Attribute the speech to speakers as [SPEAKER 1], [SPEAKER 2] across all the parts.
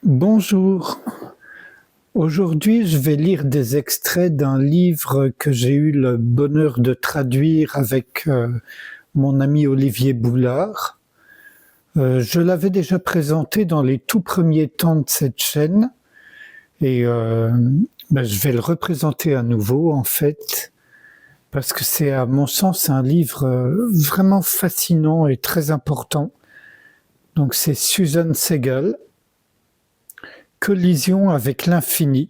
[SPEAKER 1] Bonjour. Aujourd'hui, je vais lire des extraits d'un livre que j'ai eu le bonheur de traduire avec mon ami Olivier Boulard. Je l'avais déjà présenté dans les tout premiers temps de cette chaîne et je vais le représenter à nouveau en fait parce que c'est à mon sens un livre vraiment fascinant et très important. Donc c'est Susan Segal, Collision avec l'infini,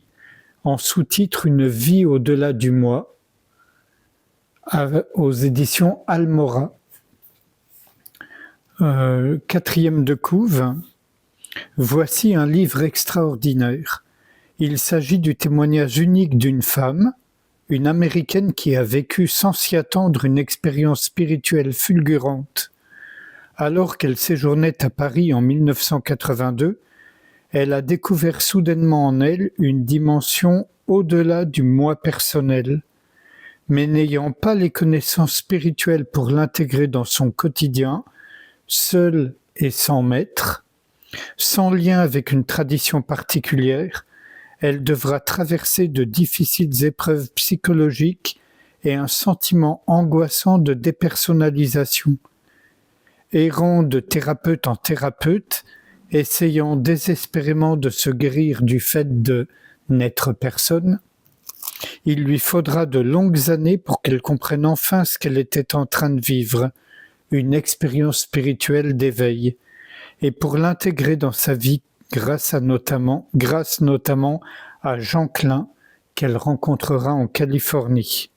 [SPEAKER 1] en sous-titre Une vie au-delà du moi, aux éditions Almora. Quatrième de couve, voici un livre extraordinaire. Il s'agit du témoignage unique d'une femme, une Américaine qui a vécu sans s'y attendre une expérience spirituelle fulgurante. Alors qu'elle séjournait à Paris en 1982, elle a découvert soudainement en elle une dimension au-delà du moi personnel, mais n'ayant pas les connaissances spirituelles pour l'intégrer dans son quotidien, seule et sans maître, sans lien avec une tradition particulière, elle devra traverser de difficiles épreuves psychologiques et un sentiment angoissant de dépersonnalisation. Errant de thérapeute en thérapeute, essayant désespérément de se guérir du fait de n'être personne, il lui faudra de longues années pour qu'elle comprenne enfin ce qu'elle était en train de vivre, une expérience spirituelle d'éveil, et pour l'intégrer dans sa vie grâce notamment à Jean Klein, qu'elle rencontrera en Californie.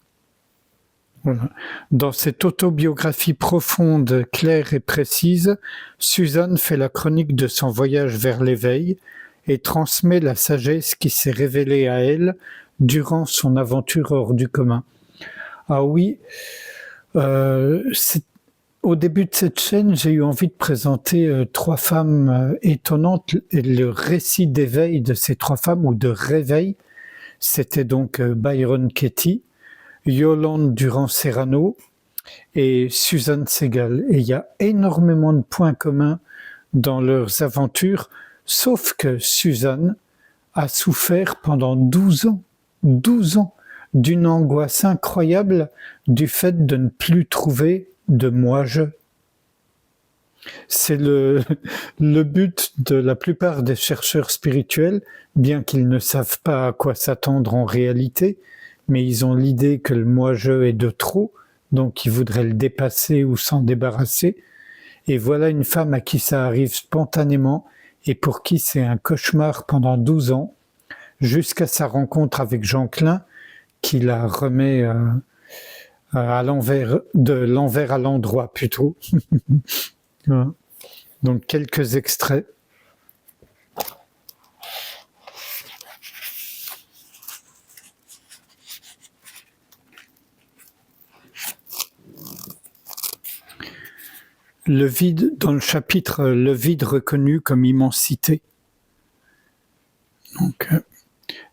[SPEAKER 1] Voilà. Dans cette autobiographie profonde, claire et précise, Suzanne fait la chronique de son voyage vers l'éveil et transmet la sagesse qui s'est révélée à elle durant son aventure hors du commun. Ah oui, au début de cette chaîne, j'ai eu envie de présenter trois femmes étonnantes. Et le récit d'éveil de ces trois femmes, ou de réveil, c'était donc Byron Katie, Yolande Durand-Serrano et Susan Segal. Et il y a énormément de points communs dans leurs aventures, sauf que Susan a souffert pendant 12 ans, d'une angoisse incroyable du fait de ne plus trouver de moi-je. C'est le but de la plupart des chercheurs spirituels, bien qu'ils ne savent pas à quoi s'attendre en réalité, mais ils ont l'idée que le moi-je est de trop, donc ils voudraient le dépasser ou s'en débarrasser. Et voilà une femme à qui ça arrive spontanément et pour qui c'est un cauchemar pendant 12 ans, jusqu'à sa rencontre avec Jean Klein, qui la remet de l'envers à l'endroit plutôt. Donc quelques extraits. Le vide, dans le chapitre Le vide reconnu comme immensité. Donc,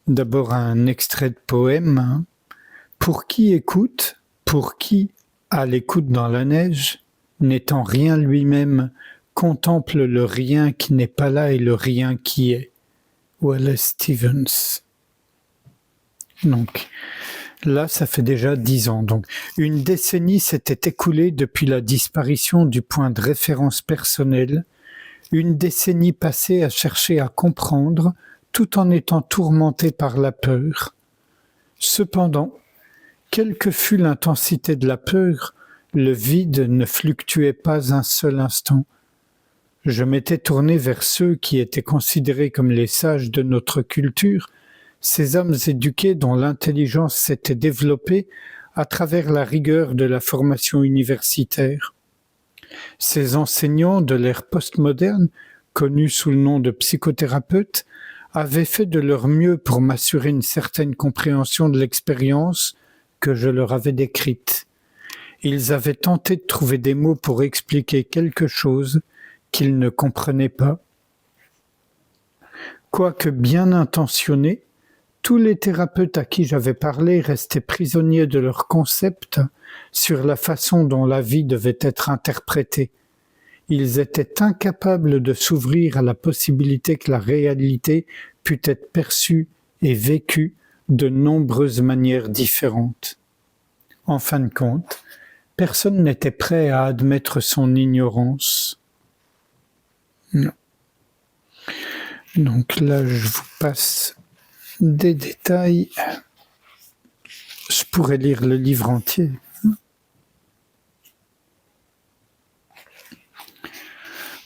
[SPEAKER 1] d'abord un extrait de poème. Pour qui écoute, pour qui, à l'écoute dans la neige, n'étant rien lui-même, contemple le rien qui n'est pas là et le rien qui est. Wallace Stevens. Donc, là, ça fait déjà 10 ans. Donc, une décennie s'était écoulée depuis la disparition du point de référence personnel, une décennie passée à chercher à comprendre, tout en étant tourmenté par la peur. Cependant, quelle que fût l'intensité de la peur, le vide ne fluctuait pas un seul instant. Je m'étais tourné vers ceux qui étaient considérés comme les sages de notre culture, ces hommes éduqués dont l'intelligence s'était développée à travers la rigueur de la formation universitaire. Ces enseignants de l'ère postmoderne, connus sous le nom de psychothérapeutes, avaient fait de leur mieux pour m'assurer une certaine compréhension de l'expérience que je leur avais décrite. Ils avaient tenté de trouver des mots pour expliquer quelque chose qu'ils ne comprenaient pas. Quoique bien intentionnés, tous les thérapeutes à qui j'avais parlé restaient prisonniers de leur concept sur la façon dont la vie devait être interprétée. Ils étaient incapables de s'ouvrir à la possibilité que la réalité pût être perçue et vécue de nombreuses manières différentes. En fin de compte, personne n'était prêt à admettre son ignorance. Non. Donc là, je vous passe des détails. Je pourrais lire le livre entier.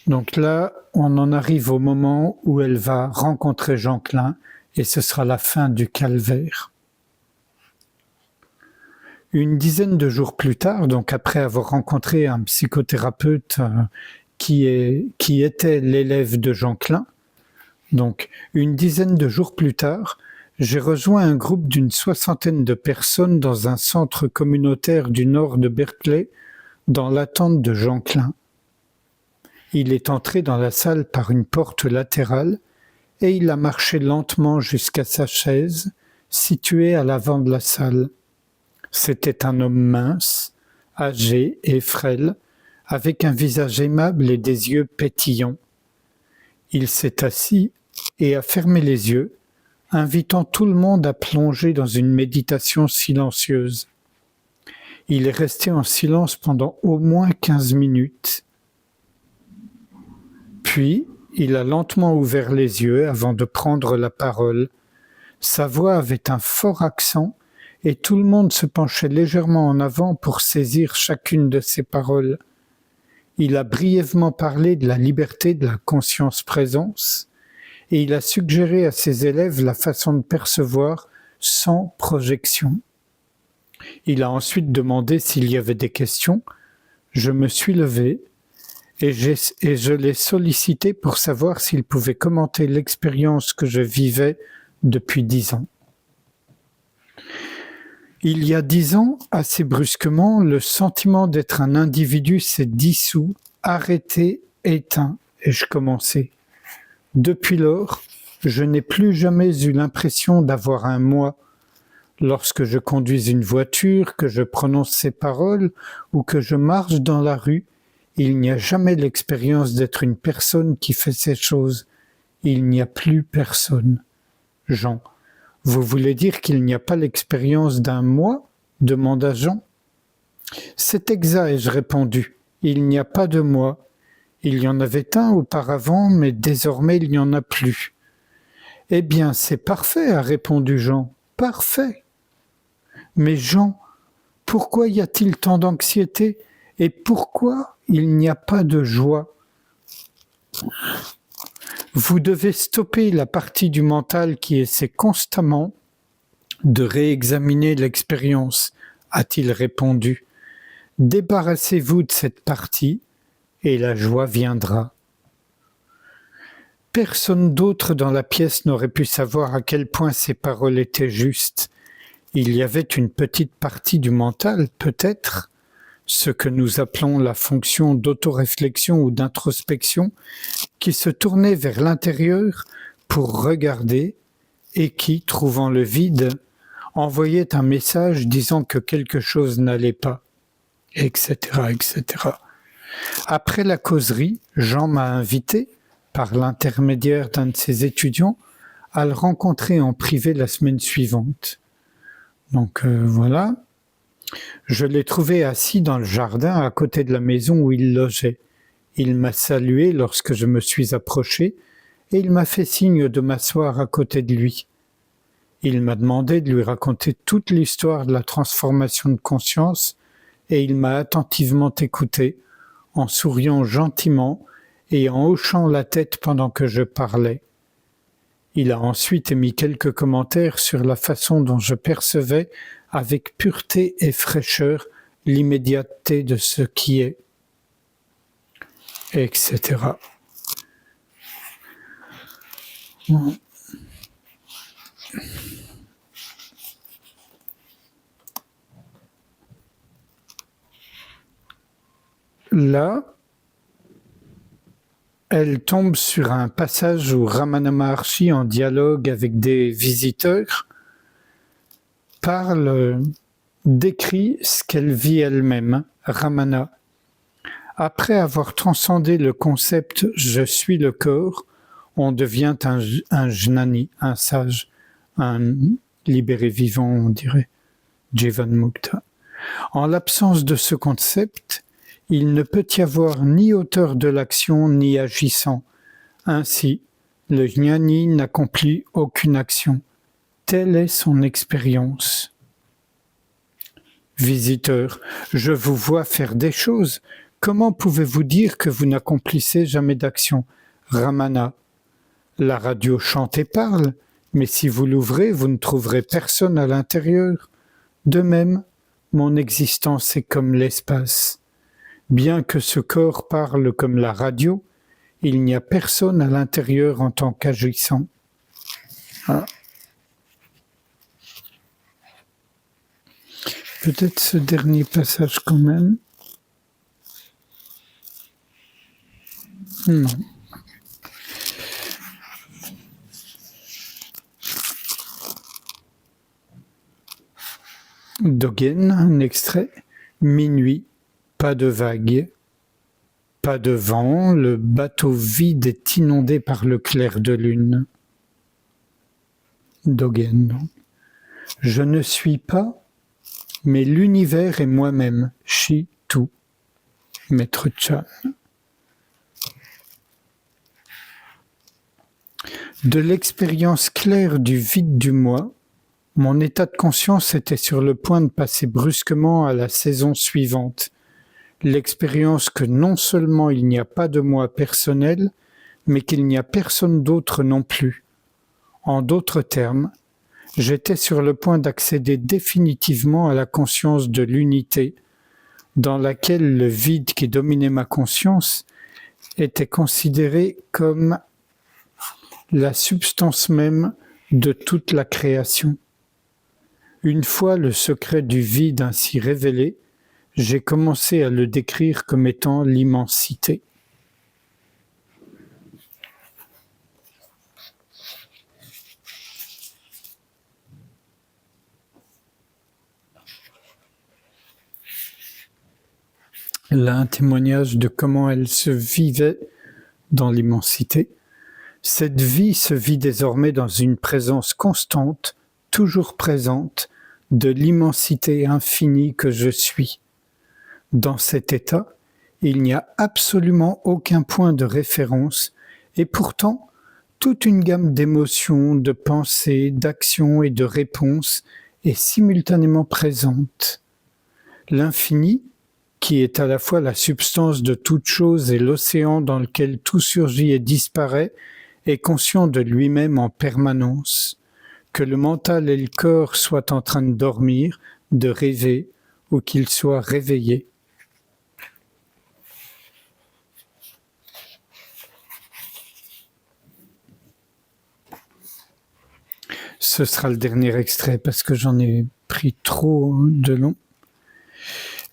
[SPEAKER 1] Donc là, on en arrive au moment où elle va rencontrer Jean Klein et ce sera la fin du calvaire. Une dizaine de jours plus tard, donc après avoir rencontré un psychothérapeute qui était l'élève de Jean Klein, donc une dizaine de jours plus tard, j'ai rejoint un groupe d'une 60aine de personnes dans un centre communautaire du nord de Berkeley, dans l'attente de Jean Klein. Il est entré dans la salle par une porte latérale et il a marché lentement jusqu'à sa chaise, située à l'avant de la salle. C'était un homme mince, âgé et frêle, avec un visage aimable et des yeux pétillants. Il s'est assis et a fermé les yeux, invitant tout le monde à plonger dans une méditation silencieuse. Il est resté en silence pendant au moins 15 minutes. Puis, il a lentement ouvert les yeux avant de prendre la parole. Sa voix avait un fort accent et tout le monde se penchait légèrement en avant pour saisir chacune de ses paroles. Il a brièvement parlé de la liberté de la conscience-présence et il a suggéré à ses élèves la façon de percevoir sans projection. Il a ensuite demandé s'il y avait des questions. Je me suis levé et je l'ai sollicité pour savoir s'il pouvait commenter l'expérience que je vivais depuis 10 ans. Il y a 10 ans, assez brusquement, le sentiment d'être un individu s'est dissous, arrêté, éteint, et je commençais. Depuis lors, je n'ai plus jamais eu l'impression d'avoir un moi. Lorsque je conduis une voiture, que je prononce ces paroles ou que je marche dans la rue, il n'y a jamais l'expérience d'être une personne qui fait ces choses. Il n'y a plus personne. Jean, vous voulez dire qu'il n'y a pas l'expérience d'un moi ? Demanda Jean. C'est exact, ai-je répondu. Il n'y a pas de moi. Il y en avait un auparavant, mais désormais il n'y en a plus. Eh bien, c'est parfait, a répondu Jean. Parfait. Mais Jean, pourquoi y a-t-il tant d'anxiété ? Et pourquoi il n'y a pas de joie ? Vous devez stopper la partie du mental qui essaie constamment de réexaminer l'expérience, a-t-il répondu. Débarrassez-vous de cette partie et la joie viendra. Personne d'autre dans la pièce n'aurait pu savoir à quel point ces paroles étaient justes. Il y avait une petite partie du mental, peut-être, ce que nous appelons la fonction d'autoréflexion ou d'introspection, qui se tournait vers l'intérieur pour regarder et qui, trouvant le vide, envoyait un message disant que quelque chose n'allait pas, etc., etc. Après la causerie, Jean m'a invité, par l'intermédiaire d'un de ses étudiants, à le rencontrer en privé la semaine suivante. Donc voilà. Je l'ai trouvé assis dans le jardin à côté de la maison où il logeait. Il m'a salué lorsque je me suis approché et il m'a fait signe de m'asseoir à côté de lui. Il m'a demandé de lui raconter toute l'histoire de la transformation de conscience et il m'a attentivement écouté, en souriant gentiment et en hochant la tête pendant que je parlais. Il a ensuite émis quelques commentaires sur la façon dont je percevais avec pureté et fraîcheur l'immédiateté de ce qui est, etc. Là, elle tombe sur un passage où Ramana Maharshi, en dialogue avec des visiteurs, décrit ce qu'elle vit elle-même, Ramana. Après avoir transcendé le concept « je suis le corps », on devient un jnani, un sage, un libéré vivant, on dirait, Jivan Mukta. En l'absence de ce concept, il ne peut y avoir ni auteur de l'action ni agissant. Ainsi, le jnani n'accomplit aucune action. Telle est son expérience. Visiteur, je vous vois faire des choses. Comment pouvez-vous dire que vous n'accomplissez jamais d'action? Ramana, la radio chante et parle, mais si vous l'ouvrez, vous ne trouverez personne à l'intérieur. De même, mon existence est comme l'espace. Bien que ce corps parle comme la radio, il n'y a personne à l'intérieur en tant qu'agissant. Ah. Peut-être ce dernier passage quand même. Non. Dogen, un extrait. Minuit, pas de vagues, pas de vent, le bateau vide est inondé par le clair de lune. Dogen. Je ne suis pas, mais l'univers est moi-même, Shi Tu, Maître Chan. De l'expérience claire du vide du moi, mon état de conscience était sur le point de passer brusquement à la saison suivante. L'expérience que non seulement il n'y a pas de moi personnel, mais qu'il n'y a personne d'autre non plus. En d'autres termes, j'étais sur le point d'accéder définitivement à la conscience de l'unité, dans laquelle le vide qui dominait ma conscience était considéré comme la substance même de toute la création. Une fois le secret du vide ainsi révélé, j'ai commencé à le décrire comme étant l'immensité. Là, un témoignage de comment elle se vivait dans l'immensité. Cette vie se vit désormais dans une présence constante, toujours présente, de l'immensité infinie que je suis. Dans cet état, il n'y a absolument aucun point de référence et pourtant, toute une gamme d'émotions, de pensées, d'actions et de réponses est simultanément présente. L'infini, qui est à la fois la substance de toute chose et l'océan dans lequel tout surgit et disparaît, est conscient de lui-même en permanence. Que le mental et le corps soient en train de dormir, de rêver, ou qu'ils soient réveillés. Ce sera le dernier extrait parce que j'en ai pris trop de long.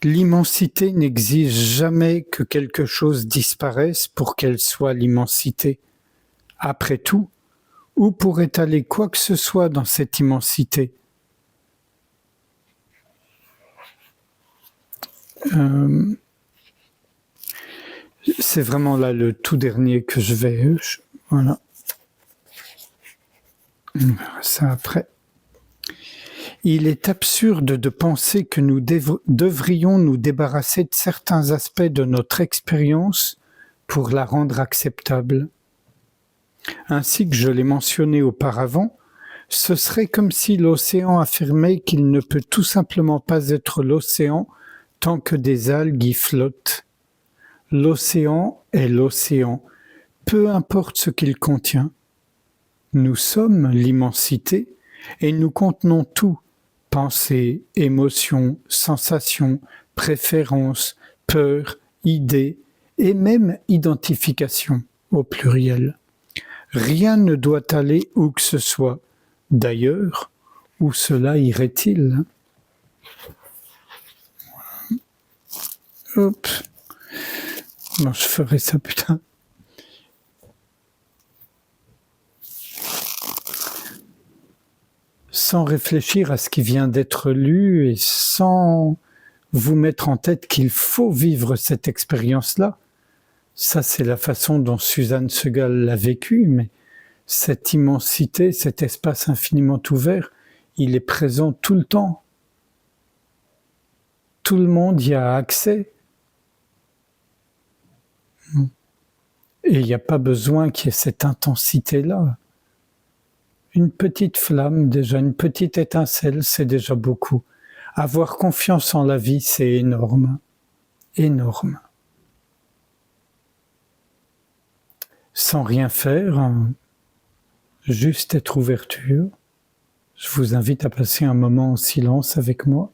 [SPEAKER 1] L'immensité n'exige jamais que quelque chose disparaisse pour qu'elle soit l'immensité. Après tout, où pourrait aller quoi que ce soit dans cette immensité? C'est vraiment là le tout dernier que je vais... Voilà. On verra ça après. Il est absurde de penser que nous devrions nous débarrasser de certains aspects de notre expérience pour la rendre acceptable. Ainsi que je l'ai mentionné auparavant, ce serait comme si l'océan affirmait qu'il ne peut tout simplement pas être l'océan tant que des algues y flottent. L'océan est l'océan, peu importe ce qu'il contient. Nous sommes l'immensité et nous contenons tout, pensées, émotions, sensations, préférences, peurs, idées et même identification au pluriel. Rien ne doit aller où que ce soit. D'ailleurs, où cela irait-il? Hop. Non, je ferai ça, putain. Sans réfléchir à ce qui vient d'être lu et sans vous mettre en tête qu'il faut vivre cette expérience-là. Ça, c'est la façon dont Suzanne Segal l'a vécu, mais cette immensité, cet espace infiniment ouvert, il est présent tout le temps. Tout le monde y a accès. Et il n'y a pas besoin qu'il y ait cette intensité-là. Une petite flamme, déjà, une petite étincelle, c'est déjà beaucoup. Avoir confiance en la vie, c'est énorme. Énorme. Sans rien faire, juste être ouverture. Je vous invite à passer un moment en silence avec moi.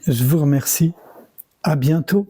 [SPEAKER 1] Je vous remercie. À bientôt.